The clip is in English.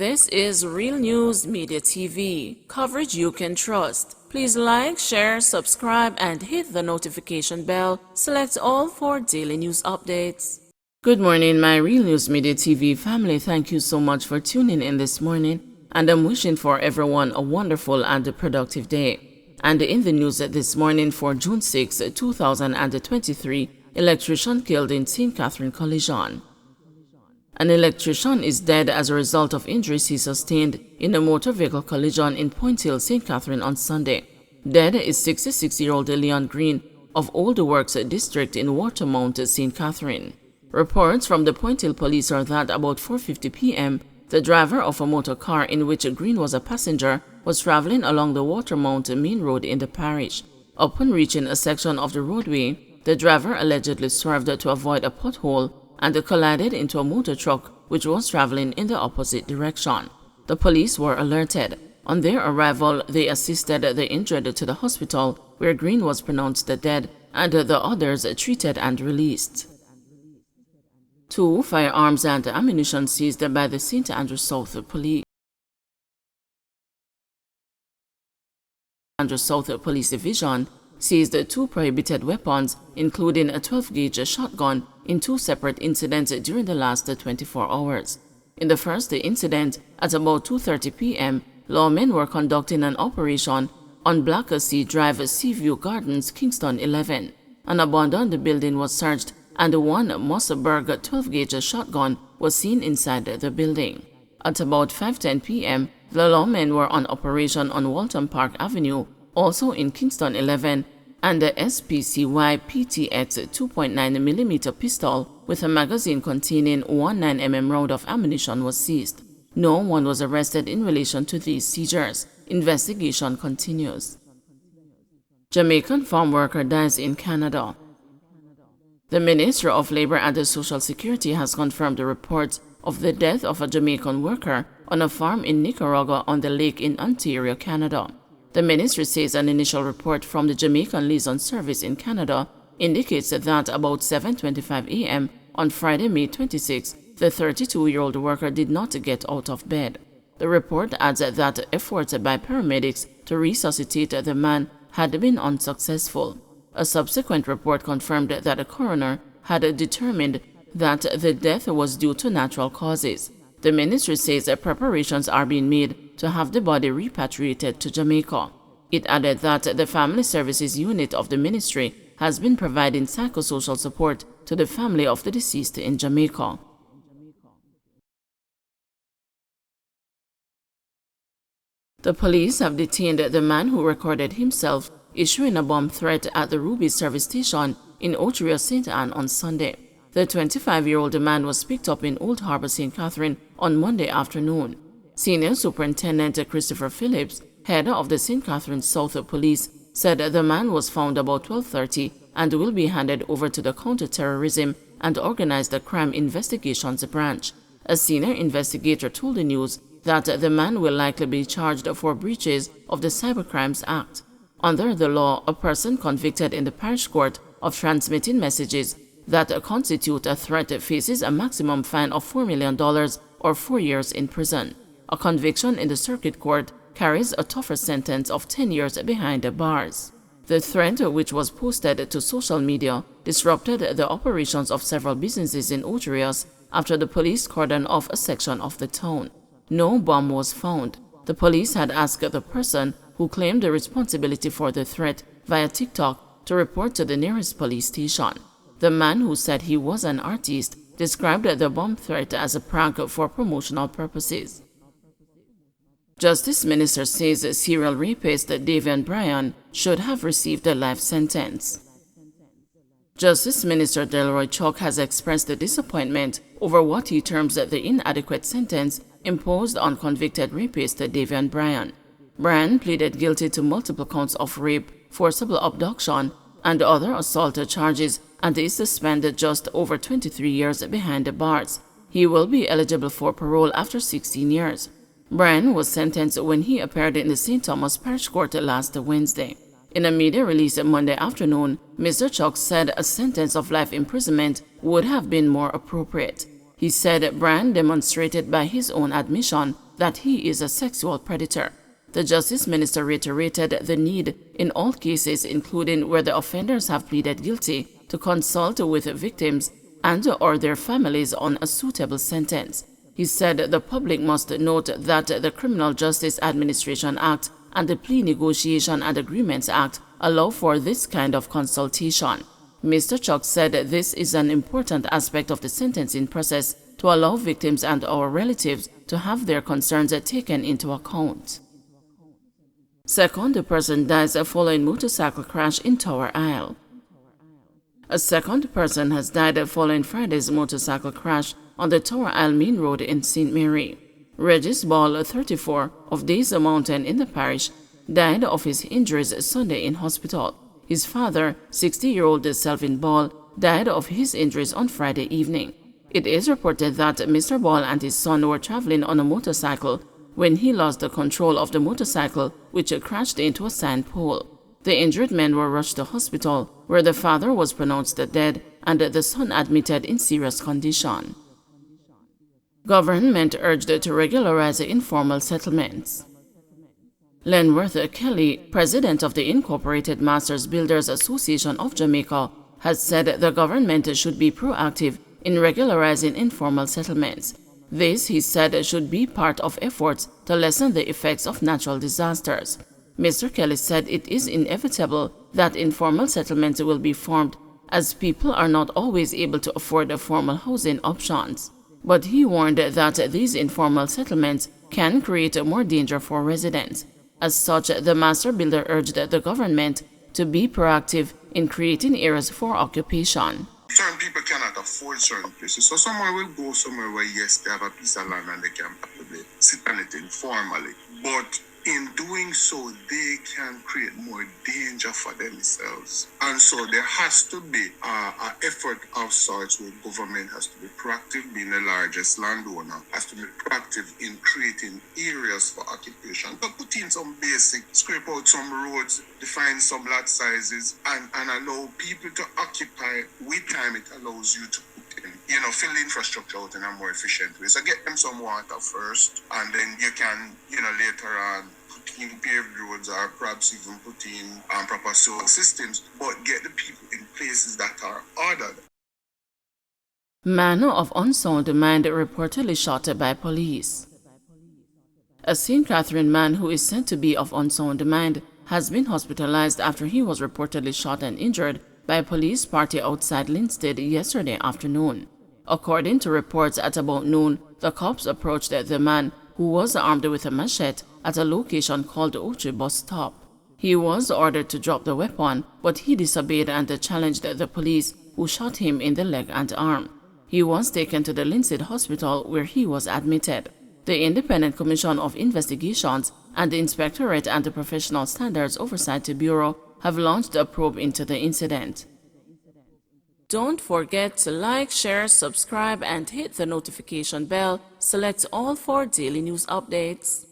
This is Real News Media TV, coverage you can trust. Please like, share, subscribe, and hit the notification bell. Select all for daily news updates. Good morning, my Real News Media TV family. Thank you so much for tuning in this morning, and I'm wishing for everyone a wonderful and a productive day. And in the news this morning for June 6, 2023, electrician killed in St. Catherine collision. An electrician is dead as a result of injuries he sustained in a motor vehicle collision in Point Hill, St. Catherine on Sunday. Dead is 66-year-old Leon Green of Old Works District in Watermount, St. Catherine. Reports from the Point Hill police are that about 4:50 p.m., the driver of a motor car in which Green was a passenger was traveling along the Watermount main road in the parish. Upon reaching a section of the roadway, the driver allegedly swerved to avoid a pothole and collided into a motor truck which was traveling in the opposite direction. The police were alerted. On their arrival, they assisted the injured to the hospital, where Green was pronounced dead and the others treated and released. 2 firearms and ammunition seized by the St. Andrew South Police. Andrew South Police Division seized 2 prohibited weapons, including a 12-gauge shotgun, in 2 separate incidents during the last 24 hours. In the first incident, at about 2:30 p.m., lawmen were conducting an operation on Black Sea Drive, Seaview Gardens, Kingston 11. An abandoned building was searched, and 1 Mossberg 12-gauge shotgun was seen inside the building. At about 5:10 p.m., the lawmen were on operation on Walton Park Avenue, also in Kingston 11, and the SPCY PTX 2.9mm pistol with a magazine containing 1 9mm round of ammunition was seized. No one was arrested in relation to these seizures. Investigation continues. Jamaican farm worker dies in Canada. The Ministry of Labor and Social Security has confirmed the reports of the death of a Jamaican worker on a farm in Nicaragua on the lake in Ontario, Canada. The ministry says an initial report from the Jamaican Liaison Service in Canada indicates that about 7:25 a.m. on Friday, May 26, the 32-year-old worker did not get out of bed. The report adds that efforts by paramedics to resuscitate the man had been unsuccessful. A subsequent report confirmed that the coroner had determined that the death was due to natural causes. The ministry says preparations are being made to have the body repatriated to Jamaica. It added that the Family Services Unit of the ministry has been providing psychosocial support to the family of the deceased in Jamaica. The police have detained the man who recorded himself issuing a bomb threat at the Ruby service station in Otria, St. Anne on Sunday. The 25-year-old man was picked up in Old Harbour, St. Catherine on Monday afternoon. Senior Superintendent Christopher Phillips, head of the St. Catherine South Police, said the man was found about 12:30 and will be handed over to the Counter-Terrorism and Organized Crime Investigations Branch. A senior investigator told the news that the man will likely be charged for breaches of the Cybercrimes Act. Under the law, a person convicted in the parish court of transmitting messages that constitute a threat faces a maximum fine of $4 million or 4 years in prison. A conviction in the circuit court carries a tougher sentence of 10 years behind the bars. The threat, which was posted to social media, disrupted the operations of several businesses in Otria after the police cordoned off a section of the town. No bomb was found. The police had asked the person who claimed the responsibility for the threat via TikTok to report to the nearest police station. The man, who said he was an artist, described the bomb threat as a prank for promotional purposes. Justice Minister says serial rapist Davian Bryan should have received a life sentence. Justice Minister Delroy Chuck has expressed disappointment over what he terms the inadequate sentence imposed on convicted rapist Davian Bryan. Bryan pleaded guilty to multiple counts of rape, forcible abduction, and other assault charges and is to spend just over 23 years behind the bars. He will be eligible for parole after 16 years. Bryan was sentenced when he appeared in the St. Thomas Parish Court last Wednesday. In a media release Monday afternoon, Mr. Chuck said a sentence of life imprisonment would have been more appropriate. He said Bryan demonstrated by his own admission that he is a sexual predator. The Justice Minister reiterated the need in all cases, including where the offenders have pleaded guilty, to consult with victims and or their families on a suitable sentence. He said the public must note that the Criminal Justice Administration Act and the Plea Negotiation and Agreements Act allow for this kind of consultation. Mr. Chuck said this is an important aspect of the sentencing process to allow victims and our relatives to have their concerns taken into account. Second person dies following motorcycle crash in Tower Isle. A second person has died following Friday's motorcycle crash on the Tower Isle Main Road in St Mary. Regis Ball, 34, of Days Mountain in the parish, died of his injuries Sunday in hospital. His father, 60-year-old Selvin Ball, died of his injuries on Friday evening. It is reported that Mr. Ball and his son were traveling on a motorcycle when he lost the control of the motorcycle, which crashed into a sign pole. The injured men were rushed to hospital, where the father was pronounced dead and the son admitted in serious condition. Government urged to regularize informal settlements. Lenworth Kelly, president of the Incorporated Masters Builders Association of Jamaica, has said the government should be proactive in regularizing informal settlements. This, he said, should be part of efforts to lessen the effects of natural disasters. Mr. Kelly said it is inevitable that informal settlements will be formed as people are not always able to afford formal housing options. But he warned that these informal settlements can create more danger for residents. As such, the master builder urged the government to be proactive in creating areas for occupation. Certain people cannot afford certain places, so someone will go somewhere where, yes, they have a piece of land and they can probably sit on it informally. But in doing so, they can create more danger for themselves. And so there has to be an effort of sorts where government has to be proactive, being the largest landowner, has to be proactive in creating areas for occupation. But put in some basic, scrape out some roads, define some lot sizes, and allow people to occupy. With time, it allows you to fill the infrastructure out in a more efficient way. So get them some water first, and then you can, later on put in paved roads or perhaps even put in proper sewer systems, but get the people in places that are ordered. Man of Unsung Demand reportedly shot by police. A St. Catherine man who is said to be of Unsung Demand has been hospitalized after he was reportedly shot and injured by a police party outside Linstead yesterday afternoon. According to reports, at about noon, the cops approached the man, who was armed with a machete, at a location called Ochi Bus Stop. He was ordered to drop the weapon, but he disobeyed and challenged the police, who shot him in the leg and arm. He was taken to the Linstead Hospital, where he was admitted. The Independent Commission of Investigations and the Inspectorate and the Professional Standards Oversight Bureau have launched a probe into the incident. Don't forget to like, share, subscribe, and hit the notification bell. Select all for daily news updates.